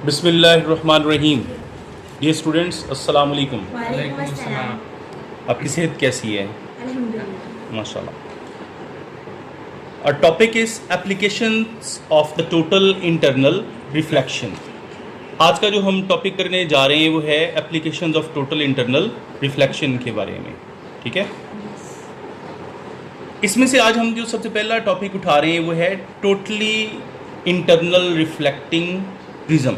बिस्मिल्लाहिर्रहमानिर्रहीम। Dear students, अस्सलाम वालेकुम। वालेकुम अस्सलाम। आपकी सेहत कैसी है? अल्हम्दुलिल्लाह। माशाल्लाह। Our topic is applications of the total internal reflection। आज का जो हम टॉपिक करने जा रहे हैं वो है applications of total internal reflection के बारे में। ठीक है, इसमें से आज हम जो सबसे पहला टॉपिक उठा रहे हैं वो है टोटली इंटरनल रिफ्लेक्टिंग प्रिज्म,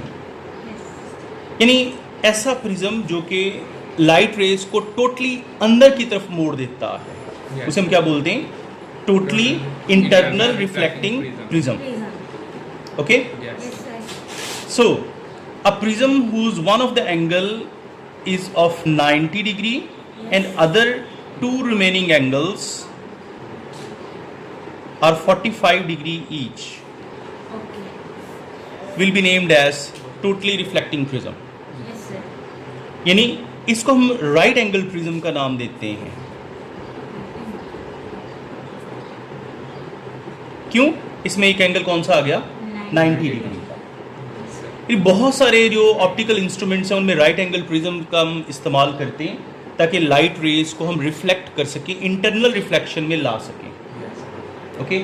यानी ऐसा प्रिज्म जो कि लाइट रेज को टोटली अंदर की तरफ मोड़ देता है, उसे हम क्या बोलते हैं? Totally internal reflecting prism. Okay, so a prism whose one of the angle is of 90 degree and other two remaining angles are 45 degree each will be named as totally reflecting prism। यानी इसको हम right angle prism का नाम देते हैं। क्यों? इसमें एक एंगल कौन सा आ गया? 90 डिग्री का। ये बहुत सारे जो ऑप्टिकल इंस्ट्रूमेंट्स हैं उनमें राइट एंगल प्रिज्म का हम इस्तेमाल करते हैं ताकि लाइट रेज को हम रिफ्लेक्ट कर सकें, इंटरनल रिफ्लेक्शन में ला सकें। ओके,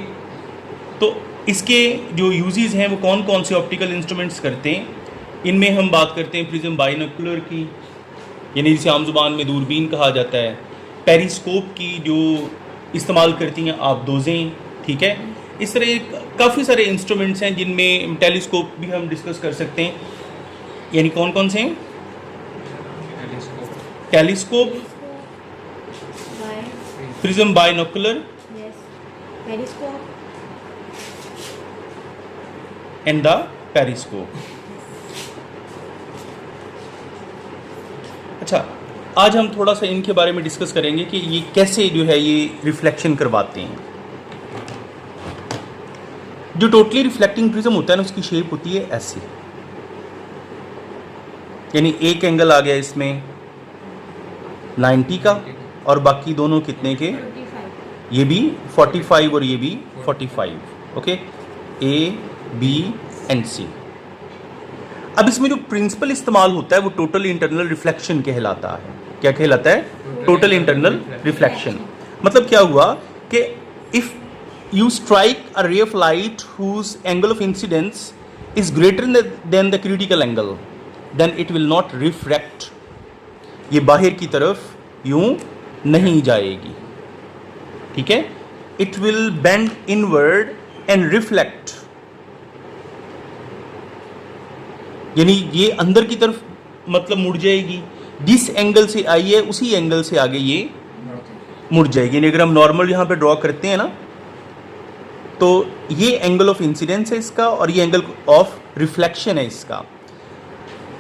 तो इसके जो यूजेस हैं वो कौन कौन से ऑप्टिकल इंस्ट्रूमेंट्स करते हैं? इनमें हम बात करते हैं प्रिज्म बाइनोकुलर की, यानी जिसे आम जुबान में दूरबीन कहा जाता है, पेरिस्कोप की जो इस्तेमाल करती हैं आबदोज़ें। ठीक है, इस तरह काफ़ी सारे इंस्ट्रूमेंट्स हैं जिनमें टेलीस्कोप भी हम डिस्कस कर सकते हैं। यानी कौन कौन से हैं? Telescope, prism binocular and the periscope. अच्छा, आज हम थोड़ा सा इनके बारे में डिस्कस करेंगे कि ये कैसे जो है ये रिफ्लेक्शन करवाते हैं। जो टोटली रिफ्लेक्टिंग प्रिज्म होता है ना, उसकी शेप होती है ऐसी, यानी एक एंगल आ गया इसमें 90 का और बाकी दोनों कितने के? ये भी 45 और ये भी 45। ओके, ए बी एंड सी। अब इसमें जो प्रिंसिपल इस्तेमाल होता है वो टोटल इंटरनल रिफ्लेक्शन कहलाता है। क्या कहलाता है? Total internal reflection. मतलब क्या हुआ कि if you strike a ray of light whose angle of incidence is greater than the critical angle, then it will not refract. ये बाहर की तरफ यूं नहीं जाएगी। ठीक है, it will bend inward and reflect, यानी ये अंदर की तरफ मतलब मुड़ जाएगी। जिस एंगल से आई है उसी एंगल से आगे ये मुड़ जाएगी। यानी अगर हम नॉर्मल यहाँ पे ड्रॉ करते हैं ना, तो ये एंगल ऑफ इंसिडेंस है इसका और ये एंगल ऑफ रिफ्लेक्शन है इसका।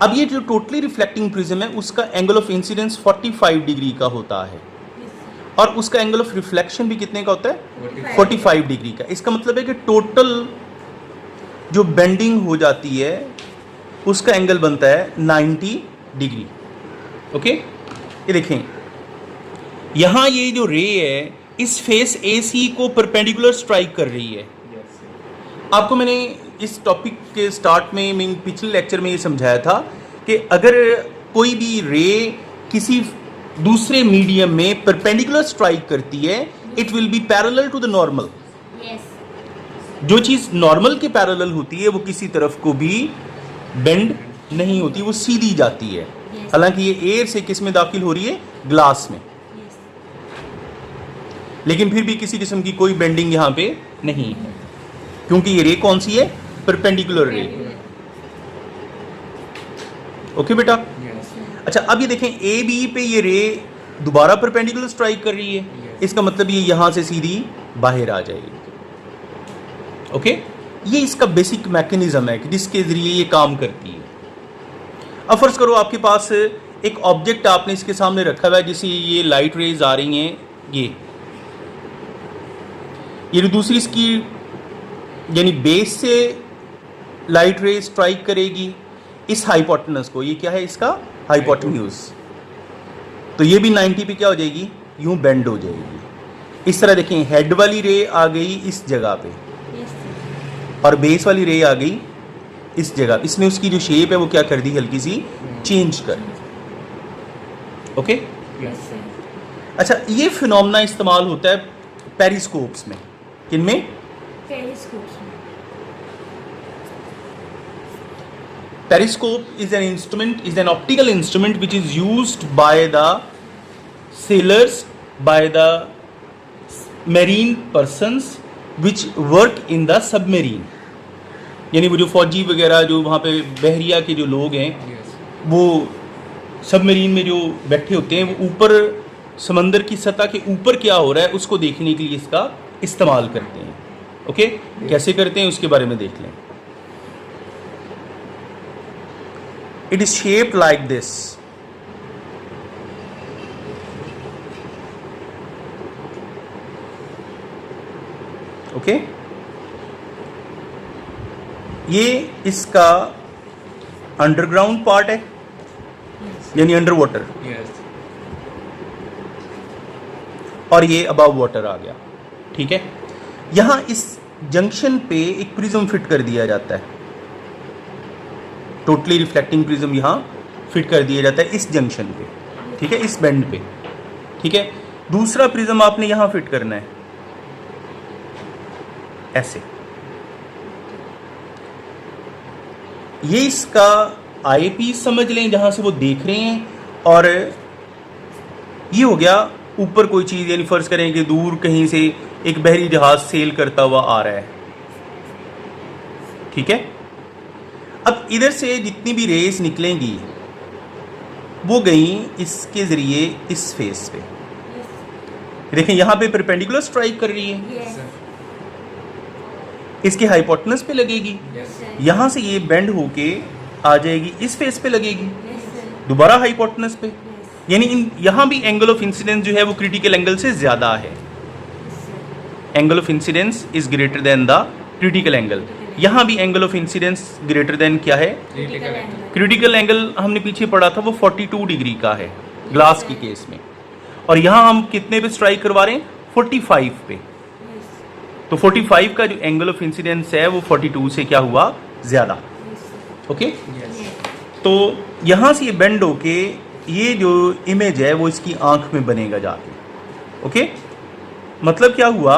अब ये जो टोटली रिफ्लेक्टिंग प्रिज्म है उसका एंगल ऑफ इंसिडेंस 45 डिग्री का होता है और उसका एंगल ऑफ रिफ्लेक्शन भी कितने का होता है? 45 डिग्री का। इसका मतलब है कि टोटल जो बेंडिंग हो जाती है उसका एंगल बनता है 90 डिग्री। ओके, ये देखें, यहाँ ये जो रे है इस फेस AC को परपेंडिकुलर स्ट्राइक कर रही है। आपको मैंने इस टॉपिक के स्टार्ट में पिछले लेक्चर में ये समझाया था कि अगर कोई भी रे किसी दूसरे मीडियम में परपेंडिकुलर स्ट्राइक करती है, it will be parallel to the normal. जो चीज़ नॉर्मल के पैरेलल होती है वो किसी तरफ को भी बेंड नहीं होती, वो सीधी जाती है। हालांकि ये एयर से किस में दाखिल हो रही है? ग्लास में। लेकिन फिर भी किसी किस्म की कोई बेंडिंग यहाँ पे नहीं है, क्योंकि ये रे कौन सी है? परपेंडिकुलर रे। ओके बेटा। अच्छा, अब ये देखें ए बी पे ये रे दोबारा परपेंडिकुलर स्ट्राइक कर रही है, इसका मतलब ये यहाँ से सीधी बाहर आ जाएगी। ओके, ये इसका बेसिक मैकेनिज्म है कि जिसके ज़रिए ये काम करती है। अब फर्ज करो आपके पास एक ऑब्जेक्ट आपने इसके सामने रखा हुआ है जिससे ये लाइट रेज आ रही हैं, ये दूसरी इसकी यानी बेस से लाइट रेज स्ट्राइक करेगी इस हाइपोटेनस को। ये क्या है? इसका हाइपोटेन्यूज। तो ये भी 90 पे क्या हो जाएगी? यूं बेंड हो जाएगी। इस तरह देखें, हेड वाली रे आ गई इस जगह पे और बेस वाली रे आ गई इस जगह इसने उसकी जो शेप है वो क्या कर दी, हल्की सी चेंज कर दी। Okay Yes, sir. अच्छा, ये फिनोमेना इस्तेमाल होता है पेरिस्कोप्स में। किन में? Periscopes. Periscope is an instrument, is an optical instrument which is used by the sailors, by the marine persons which work in the submarine। यानी वो जो फौजी वगैरह जो वहाँ पे बहरिया के जो लोग हैं वो सबमरीन में जो बैठे होते हैं वो ऊपर समंदर की सतह के ऊपर क्या हो रहा है उसको देखने के लिए इसका इस्तेमाल करते हैं। ओके कैसे करते हैं उसके बारे में देख लें। It is shaped like this. Okay ये इसका अंडरग्राउंड पार्ट है यानी अंडर वाटर, और ये अबव वाटर आ गया। ठीक है, यहां इस जंक्शन पे एक प्रिज्म फिट कर दिया जाता है, टोटली रिफ्लेक्टिंग प्रिज्म यहां फिट कर दिया जाता है इस जंक्शन पे। ठीक है, इस बेंड पे। ठीक है, दूसरा प्रिज्म आपने यहां फिट करना है ऐसे। ये इसका आई पीस समझ लें जहां से वो देख रहे हैं, और ये हो गया ऊपर कोई चीज़, यानी फर्ज करें कि दूर कहीं से एक बहरी जहाज सेल करता हुआ आ रहा है। ठीक है, अब इधर से जितनी भी रेस निकलेंगी वो गई इसके ज़रिए इस फेस पे। देखें यहाँ पे परपेंडिकुलर स्ट्राइक कर रही है, Yes. इसके हाइपोटेनस पे लगेगी, Yes, sir. यहाँ से ये बेंड होके आ जाएगी इस फेस पे लगेगी, Yes, sir. दोबारा हाइपोटेनस पे। Yes. यानी यहाँ भी एंगल ऑफ इंसिडेंस जो है वो क्रिटिकल एंगल से ज़्यादा है। Yes, sir. Angle of incidence is greater than the critical angle. यहाँ भी angle of incidence greater than क्या है, Critical angle. क्रिटिकल एंगल हमने पीछे पढ़ा था वो 42 डिग्री का है ग्लास की केस में, और यहाँ हम कितने पे स्ट्राइक करवा रहे हैं, 45 पे। Yes. तो 45 का जो एंगल ऑफ इंसिडेंस है वो 42 से क्या हुआ, ज़्यादा। Yes, sir. Okay Yes. तो यहाँ से ये बेंड होके ये जो इमेज है वो इसकी आंख में बनेगा जाके। ओके मतलब क्या हुआ,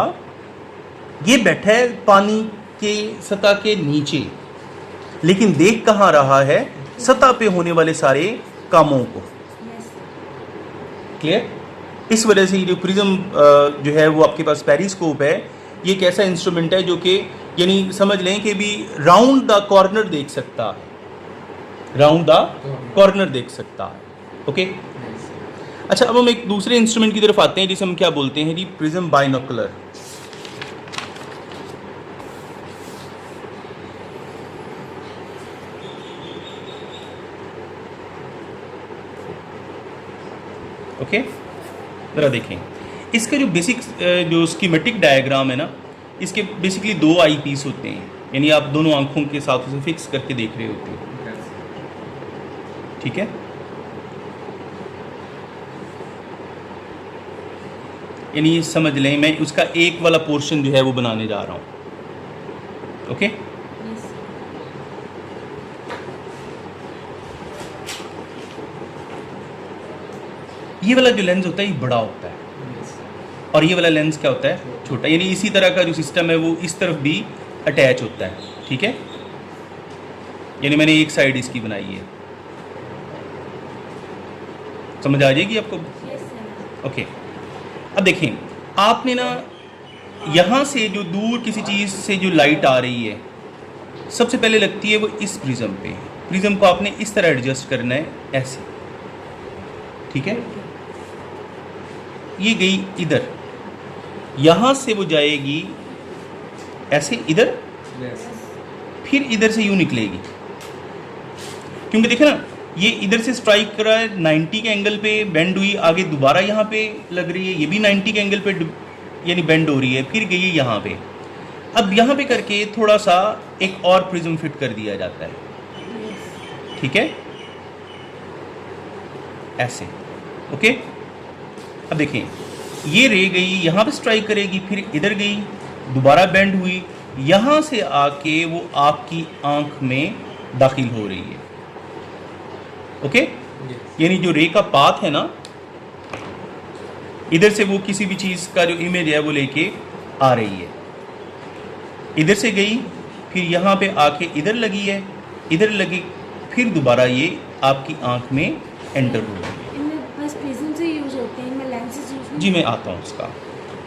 ये बैठा है पानी के सतह के नीचे, लेकिन देख कहाँ रहा है, सतह पे होने वाले सारे कामों को। Yes. क्लियर? इस वजह से ये जो प्रिज्म जो है वो आपके पास पेरिस्कोप है, ये एक ऐसा इंस्ट्रूमेंट है जो कि यानी समझ लें कि भी राउंड द कॉर्नर देख सकता है, राउंड द कॉर्नर देख सकता है। ओके अच्छा, अब हम एक दूसरे इंस्ट्रूमेंट की तरफ आते हैं जिसे हम क्या बोलते हैं जी, प्रिज्म बाइनोकुलर। ओके ज़रा देखें इसका जो बेसिक जो स्कीमेटिक डायग्राम है ना, इसके बेसिकली दो आई पीस होते हैं, यानी आप दोनों आंखों के साथ उसे फिक्स करके देख रहे होते हो। ठीक है, यानी समझ लें मैं उसका एक वाला पोर्शन जो है वो बनाने जा रहा हूँ। Okay Yes. ये वाला जो लेंस होता है ये बड़ा होता है, और ये वाला लेंस क्या होता है, छोटा। यानी इसी तरह का जो सिस्टम है वो इस तरफ भी अटैच होता है। ठीक है, यानी मैंने एक साइड इसकी बनाई है, समझ आ जाएगी आपको। Yes, sir. ओके अब देखें, आपने ना यहाँ से जो दूर किसी चीज़ से जो लाइट आ रही है सबसे पहले लगती है वो इस प्रिज्म पे। प्रिज्म को आपने इस तरह एडजस्ट करना है ऐसे। ठीक है, ये गई इधर, यहाँ से वो जाएगी ऐसे इधर, फिर इधर से यूँ निकलेगी, क्योंकि देखे ना ये इधर से स्ट्राइक करा है 90 के एंगल पे बेंड हुई, आगे दोबारा यहाँ पे लग रही है, ये भी 90 के एंगल पे यानी बेंड हो रही है, फिर गई है यहाँ पे। अब यहाँ पे करके थोड़ा सा एक और प्रिज्म फिट कर दिया जाता है। Yes. ठीक है, ऐसे। ओके अब देखें, ये रे गई यहाँ पे स्ट्राइक करेगी, फिर इधर गई, दोबारा बेंड हुई, यहाँ से आके वो आपकी आंख में दाखिल हो रही है। Okay, Yes. यानी जो रे का पाथ है ना, इधर से वो किसी भी चीज का जो इमेज है वो लेके आ रही है, इधर से गई, फिर यहाँ पे आके इधर लगी है, इधर लगी, फिर दोबारा ये आपकी आंख में एंटर हो रही है। इनमें बस प्रिज्म से यूज होते हैं, इनमें लेंसेज यूज नहीं। जी मैं आता हूँ उसका।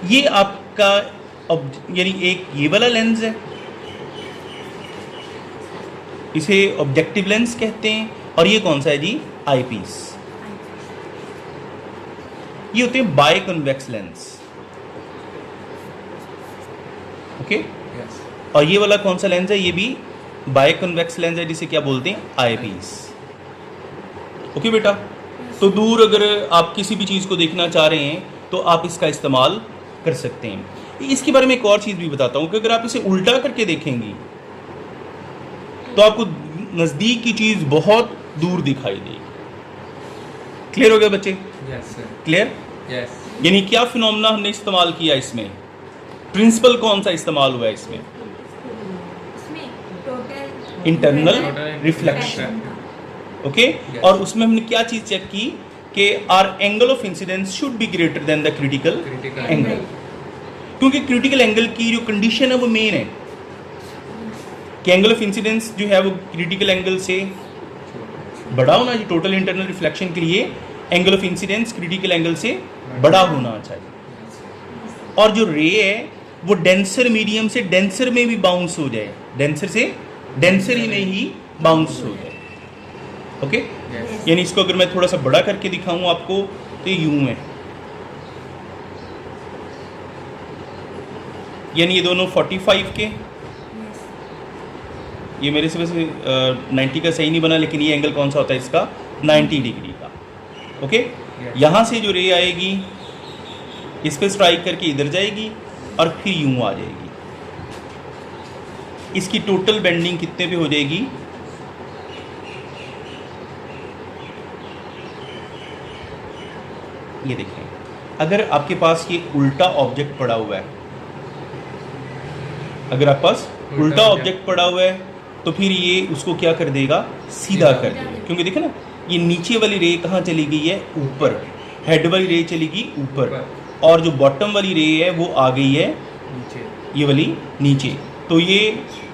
ये आपका यानी एक ये वाला लेंस है, इसे ऑब्जेक्टिव लेंस कहते हैं, और ये कौन सा है जी? आई पीस। ये होते हैं by convex lens. Okay, Yes. और ये वाला कौन सा लेंस है? ये भी बाय कन्वेक्स लेंस है, जिसे क्या बोलते हैं? आई पीस। ओके बेटा, तो दूर अगर आप किसी भी चीज़ को देखना चाह रहे हैं तो आप इसका इस्तेमाल कर सकते हैं। इसके बारे में एक और चीज़ भी बताता हूँ कि अगर आप इसे उल्टा करके देखेंगी तो आपको नज़दीक की चीज़ बहुत दूर दिखाई देगी। क्लियर हो गया बच्चे? Yes, sir. क्लियर? Yes. यानी क्या फिनोमेना हमने इस्तेमाल किया इसमें? प्रिंसिपल कौन सा इस्तेमाल हुआ है इसमें? इसमें टोटल Internal Total reflection. हाँ। Okay, Yes. और उसमें हमने क्या चीज़ चेक की कि R angle of incidence should be greater than the critical Critical angle, क्योंकि क्रिटिकल एंगल की जो कंडीशन है वो मेन है कि एंगल ऑफ इंसिडेंस जो है वो क्रिटिकल एंगल से बड़ा होना चाहिए। टोटल इंटरनल रिफ्लेक्शन के लिए angle of incidence critical angle से बड़ा होना चाहिए। Yes. और जो रे है वो डेंसर मीडियम से डेंसर में भी बाउंस हो जाए, डेंसर से डेंसर ही में ही बाउंस हो जाए। Okay, Yes. यानी इसको अगर मैं थोड़ा सा बड़ा करके दिखाऊं आपको तो ये यूं है, यानी ये दोनों 45 के, Yes. ये मेरे से वैसे 90 का सही नहीं बना, लेकिन ये एंगल कौन सा होता है इसका? 90 डिग्री का। Okay, Yes. यहाँ से जो रे आएगी इस पे स्ट्राइक करके इधर जाएगी और फिर यूं आ जाएगी। इसकी टोटल बेंडिंग कितने पे हो जाएगी? ये देखें, अगर आपके पास ये उल्टा ऑब्जेक्ट पड़ा हुआ है, अगर आपके पास उल्टा उल्टा object ऑब्जेक्ट पड़ा हुआ है तो फिर ये उसको क्या कर देगा? सीधा कर सीधा। देगा। क्योंकि देखे ना, ये नीचे वाली रे कहाँ चली गई है? ऊपर। हेड वाली रे चली गई ऊपर, और जो बॉटम वाली रे है वो आ गई है नीचे. ये वाली नीचे। तो ये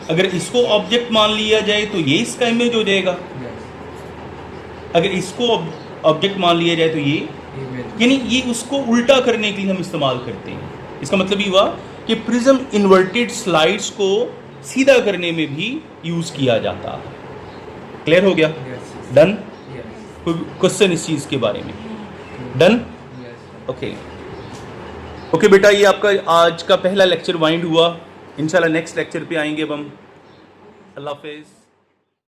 अगर इसको ऑब्जेक्ट मान लिया जाए तो ये इसका इमेज हो जाएगा, Yes. अगर इसको ऑब्जेक्ट मान लिया जाए तो ये, Image. यानी ये उसको उल्टा करने के लिए हम इस्तेमाल करते हैं। इसका मतलब ये हुआ कि प्रिज्म इन्वर्टेड स्लाइड्स को सीधा करने में भी यूज़ किया जाता है। क्लियर हो गया? Yes. डन? Yes. कोई क्वेश्चन इस चीज़ के बारे में? डन? Yes. ओके ओके बेटा, ये आपका आज का पहला लेक्चर वाइंड हुआ। इंशाल्लाह नेक्स्ट लेक्चर पे आएंगे अब हम। अल्लाह हाफिज़।